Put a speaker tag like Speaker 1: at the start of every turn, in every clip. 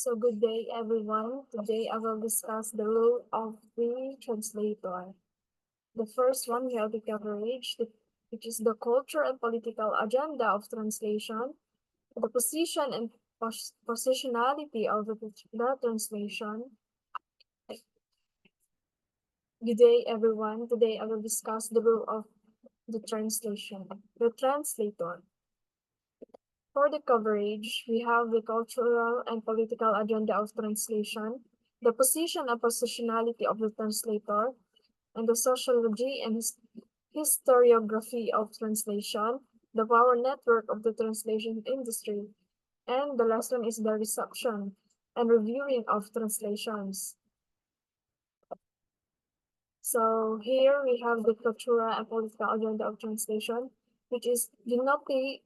Speaker 1: So good day everyone. Today I will discuss the role of the translator. The first one we have the coverage, which is the culture and political agenda of translation, the position and positionality of the translation. Good day everyone. Today I will discuss the role of the translation, the translator. For the coverage, we have the cultural and political agenda of translation, the position and positionality of the translator, and the sociology and historiography of translation, the power network of the translation industry, and the last one is the reception and reviewing of translations. So here we have the cultural and political agenda of translation, which is Vinoti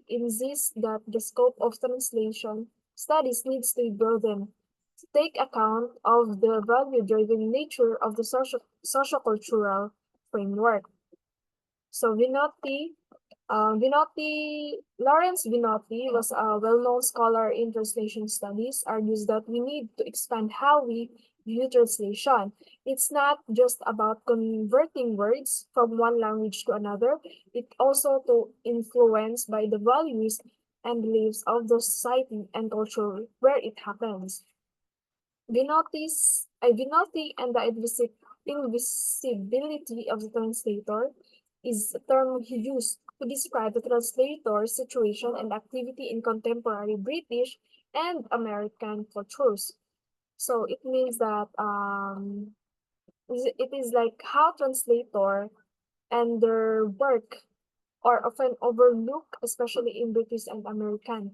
Speaker 1: insists that the scope of translation studies needs to be broadened to take account of the value-driven nature of the sociocultural framework. So Lawrence Vinotti was a well-known scholar in translation studies, argues that we need to expand how we view translation. It's not just about converting words from one language to another, it also to influence by the values and beliefs of the society and culture where it happens. Vinotti and the invisibility of the translator is a term he used to describe the translator's situation and activity in contemporary British and American cultures. So it means that it is like how translator and their work are often overlooked, especially in British and American.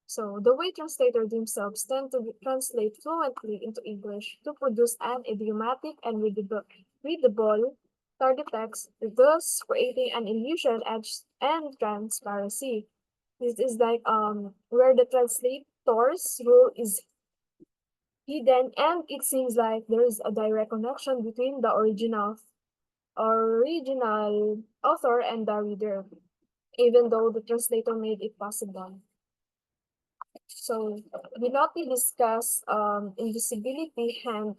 Speaker 1: So the way translators themselves tend to translate fluently into English to produce an idiomatic and readable target text, thus creating an illusion edge and transparency. This is like where the translator's role is hidden, and it seems like there is a direct connection between the original author and the reader, even though the translator made it possible. So we not discuss invisibility hand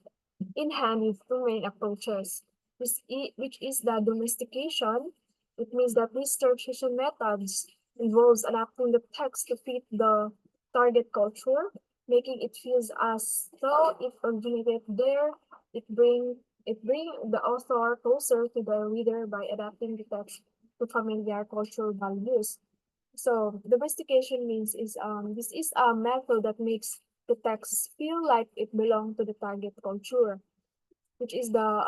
Speaker 1: in hand with two main approaches, which is the domestication. It means that this translation methods involves adapting the text to fit the target culture, making it feels as though it originated there. It bring the author closer to the reader by adapting the text to familiar cultural values. So domestication means is this is a method that makes the text feel like it belongs to the target culture, which is the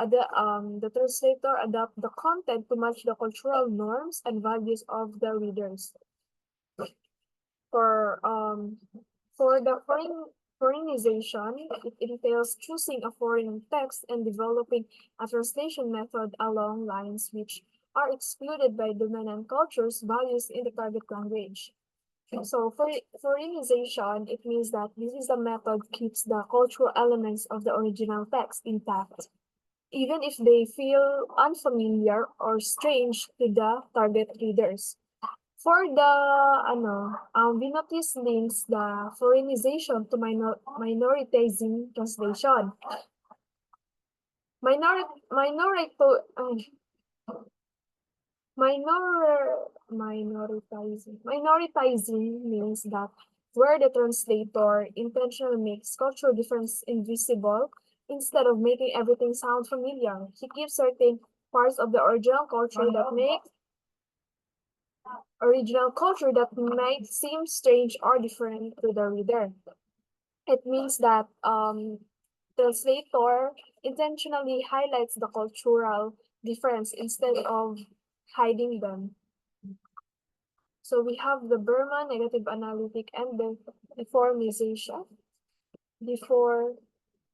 Speaker 1: translator adapt the content to match the cultural norms and values of the readers. For um for the foreignization, it entails choosing a foreign text and developing a translation method along lines which are excluded by dominant cultures' values in the target language. So for foreignization, it means that this is a method keeps the cultural elements of the original text intact, even if they feel unfamiliar or strange to the target readers. For the we notice links the foreignization to minoritizing translation. Minor minorito minoritizing means that where the translator intentionally makes cultural difference invisible instead of making everything sound familiar. He keeps certain parts of the original culture that might seem strange or different to the reader. It means that translator intentionally highlights the cultural difference instead of hiding them. So we have the Berman negative analytic and the deformation, defor,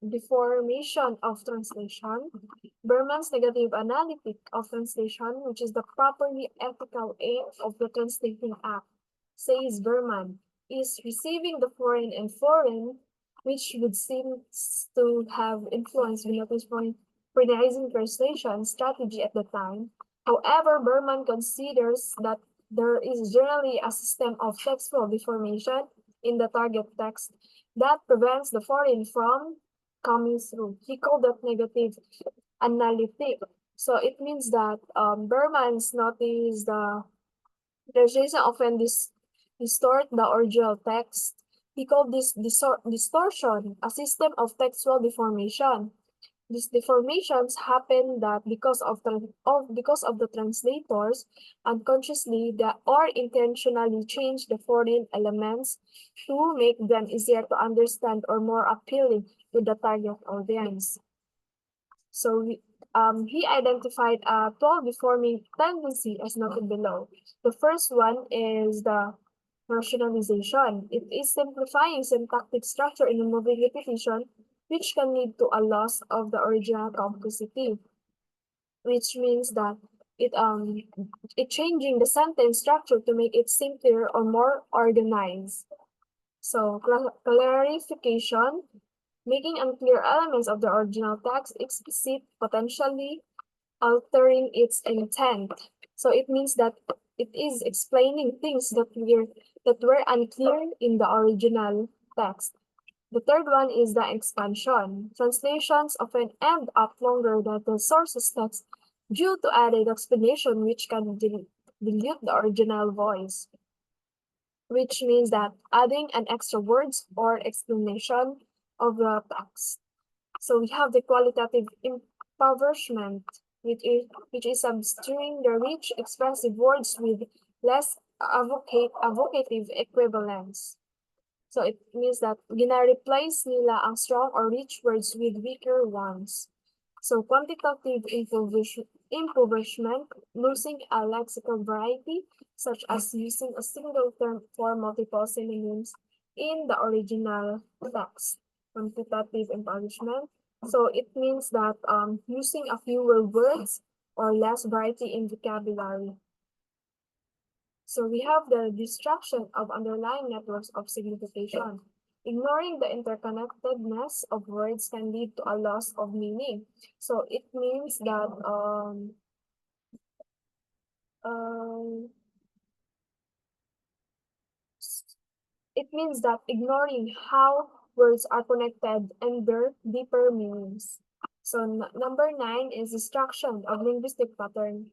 Speaker 1: deformation of translation. Berman's negative analytic of translation, which is the properly ethical aim of the translating act, says Berman, is receiving the foreign and foreign, which would seem to have influenced Vinotti's foreignizing translation strategy at the time. However, Berman considers that there is generally a system of textual deformation in the target text, that prevents the foreign from coming through. He called that negative analytic. So it means that Berman's noticed the translation often distort the original text. He called this distortion a system of textual deformation. These deformations happen that because of the translators unconsciously or intentionally change the foreign elements to make them easier to understand or more appealing to the target audience. So he identified a 12 deforming tendency as noted below. The first one is the rationalization. It is simplifying syntactic structure in removing repetition, which can lead to a loss of the original complexity, which means that it changing the sentence structure to make it simpler or more organized. So clarification, making unclear elements of the original text explicit, potentially altering its intent. So it means that it is explaining things that were unclear in the original text. The third one is the expansion. Translations often end up longer than the source's text due to added explanation which can dilute the original voice, which means that adding an extra words or explanation of the text. So we have the qualitative impoverishment, which is substituting the rich, expressive words with less evocative equivalents. So it means that gina-replace nila ang strong or rich words with weaker ones. So quantitative impoverishment, losing a lexical variety, such as using a single term for multiple synonyms in the original text. Quantitative impoverishment. So it means that using a fewer words or less variety in vocabulary. So we have the destruction of underlying networks of signification. Ignoring the interconnectedness of words can lead to a loss of meaning. So it means that ignoring how words are connected and their deeper meanings. So number 9 is destruction of linguistic patterns.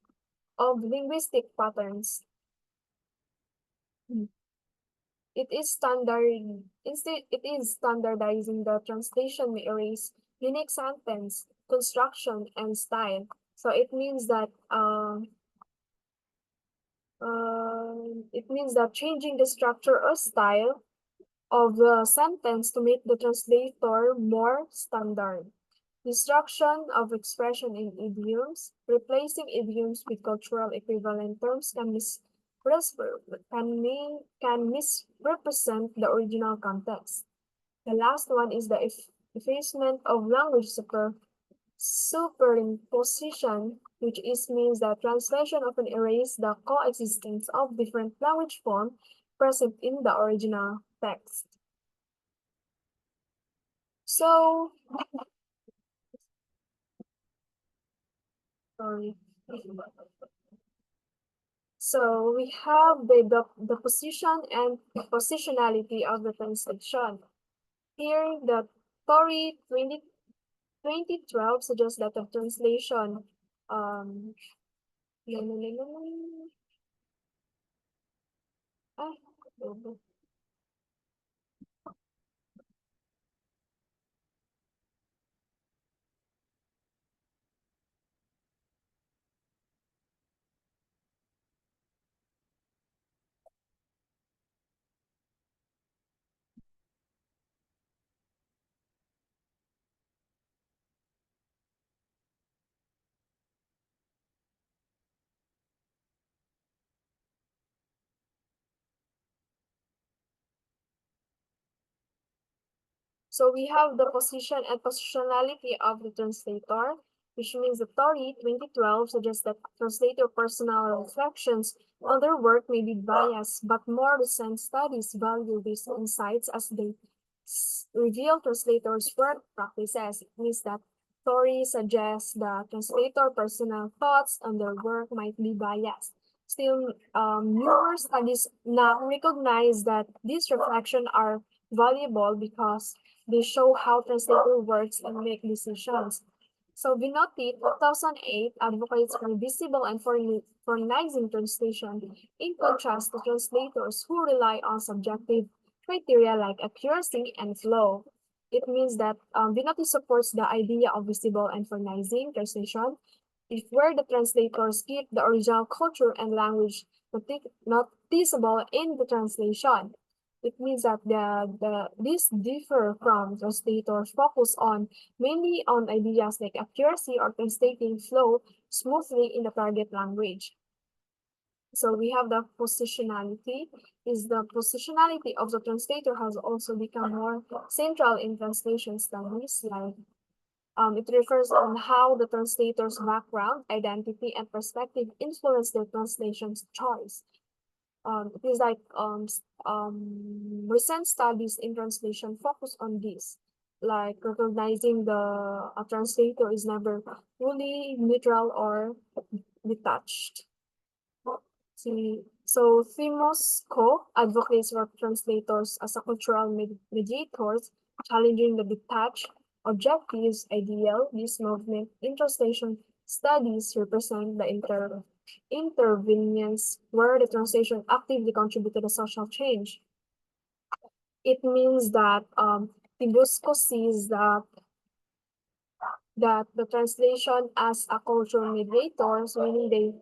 Speaker 1: It is standardizing the translation may erase unique sentence, construction, and style. So it means that changing the structure or style of the sentence to make the translator more standard. Destruction of expression in idioms. Replacing idioms with cultural equivalent terms can misrepresent the original context. The last one is the effacement of language superimposition, which means that translation often erases the coexistence of different language forms present in the original text. So, sorry. So we have the position and positionality of the translation. Here, the Tory 2012 suggests that the translation So we have the position and positionality of the translator, which means the Tory 2012 suggests that translator personal reflections on their work may be biased, but more recent studies value these insights as they reveal translators' work practices. It means that Tory suggests that translator personal thoughts on their work might be biased. Still, newer studies now recognize that these reflections are valuable because they show how translator works and make decisions. So Vinotti, 2008, advocates for visible and foreignizing translation, in contrast to translators who rely on subjective criteria like accuracy and flow. It means that Vinotti supports the idea of visible and foreignizing translation, if where the translators keep the original culture and language noticeable in the translation. It means that these differ from translators focus on mainly on ideas like accuracy or translating flow smoothly in the target language. So we have the positionality. Is the positionality of the translator has also become more central in translation studies, like it refers on how the translator's background, identity, and perspective influence their translation's choice. It is like recent studies in translation focus on this, like recognizing a translator is never fully neutral or detached. See, so Themos Co advocates for translators as a cultural mediators, challenging the detached, objective ideal. This movement in translation studies represent the intervenience where the translation actively contribute to the social change. It means that Tibusco sees that the translation as a cultural mediator, so meaning they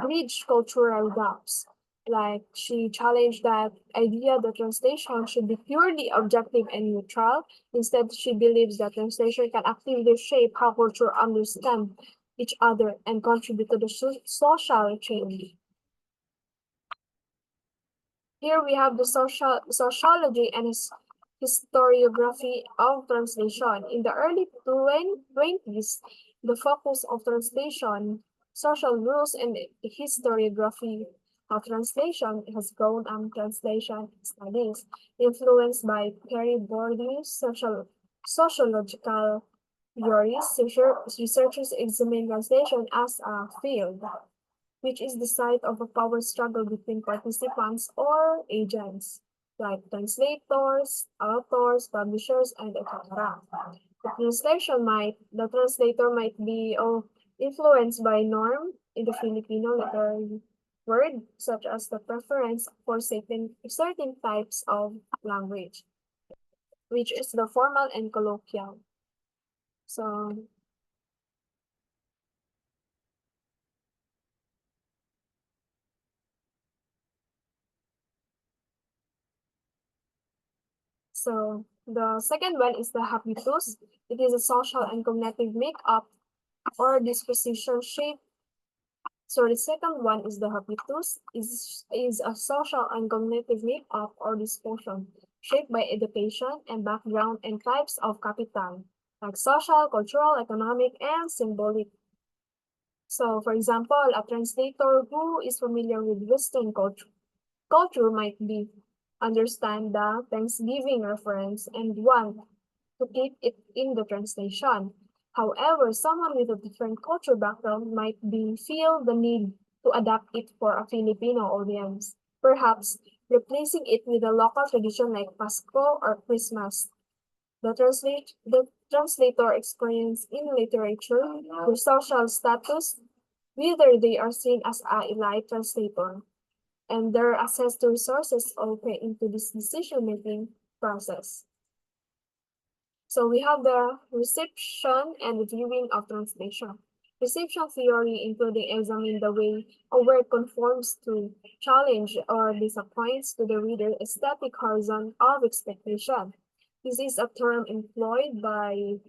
Speaker 1: bridge cultural gaps. Like she challenged that idea that translation should be purely objective and neutral. Instead, she believes that translation can actively shape how culture understand each other and contribute to the social change. Here we have the sociology and historiography of translation. In the early 20s, the focus of translation, social rules, and historiography of translation has grown on translation studies, influenced by Perry Bourdieu's sociological theories. Researchers examine translation as a field, which is the site of a power struggle between participants or agents, like translators, authors, publishers, and etc. The translator might be influenced by norm in the Filipino literary word, such as the preference for certain types of language, which is the formal and colloquial. So So the second one is the habitus. It is a social and cognitive makeup or disposition shape. So the second one is the habitus is a social and cognitive makeup or disposition shaped by education and background and types of capital, like social, cultural, economic, and symbolic. So for example, a translator who is familiar with Western culture might be understand the Thanksgiving reference and want to keep it in the translation. However, someone with a different culture background might be feel the need to adapt it for a Filipino audience, perhaps replacing it with a local tradition like Pasko or Christmas. The translator experience in literature, their social status, whether they are seen as a elite translator and their access to resources all play into this decision-making process. So we have the reception and viewing of translation. Reception theory, including examining the way a work conforms to, challenge, or disappoints to the reader aesthetic horizon of expectation. This is a term employed by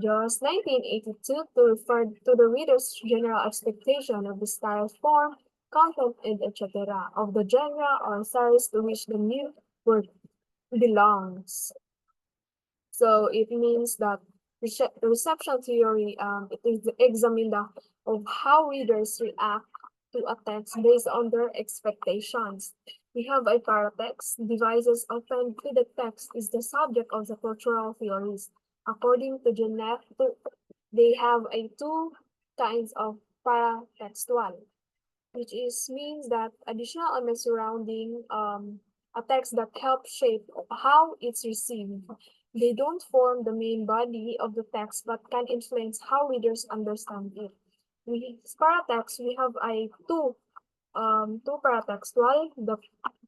Speaker 1: just 1982 to refer to the reader's general expectation of the style, form, content, and etc. of the genre or series to which the new work belongs. So it means that reception theory, it is the examine of how readers react to a text based on their expectations. We have a paratext. Devices often to the text is the subject of the cultural theories. According to Jeanette, they have a two kinds of paratextual, which is means that additional elements surrounding a text that helps shape how it's received. They don't form the main body of the text but can influence how readers understand it. Paratext, we have two paratexts. While the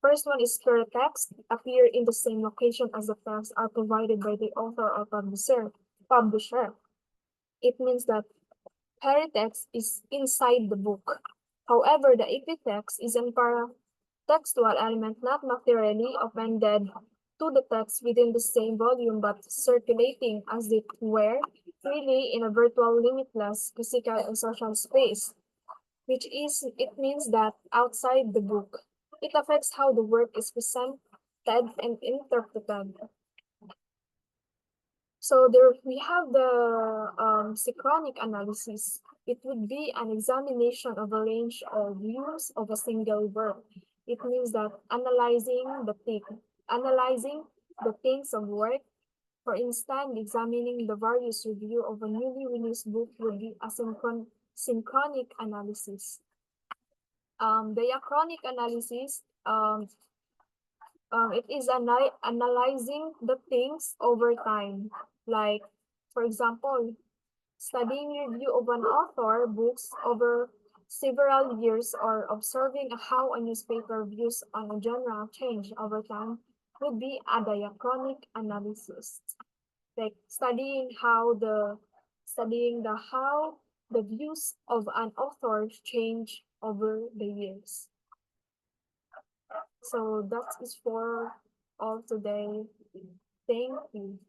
Speaker 1: first one is pure text, appear in the same location as the text are provided by the author or publisher. It means that paratext is inside the book. However, the epitext is a paratextual element not materially appended to the text within the same volume but circulating as it were freely in a virtual limitless physical and social space, it means that outside the book, it affects how the work is presented and interpreted. So there we have the synchronic analysis. It would be an examination of a range of views of a single work. It means that analyzing the things of work. For instance, examining the various review of a newly released book would be a synchronic analysis. Diachronic analysis, it is analyzing the things over time. Like, for example, studying review of an author books over several years or observing how a newspaper views on a genre change over time would be a diachronic analysis. Like how the views of an author change over the years. So that is for all today. Thank you.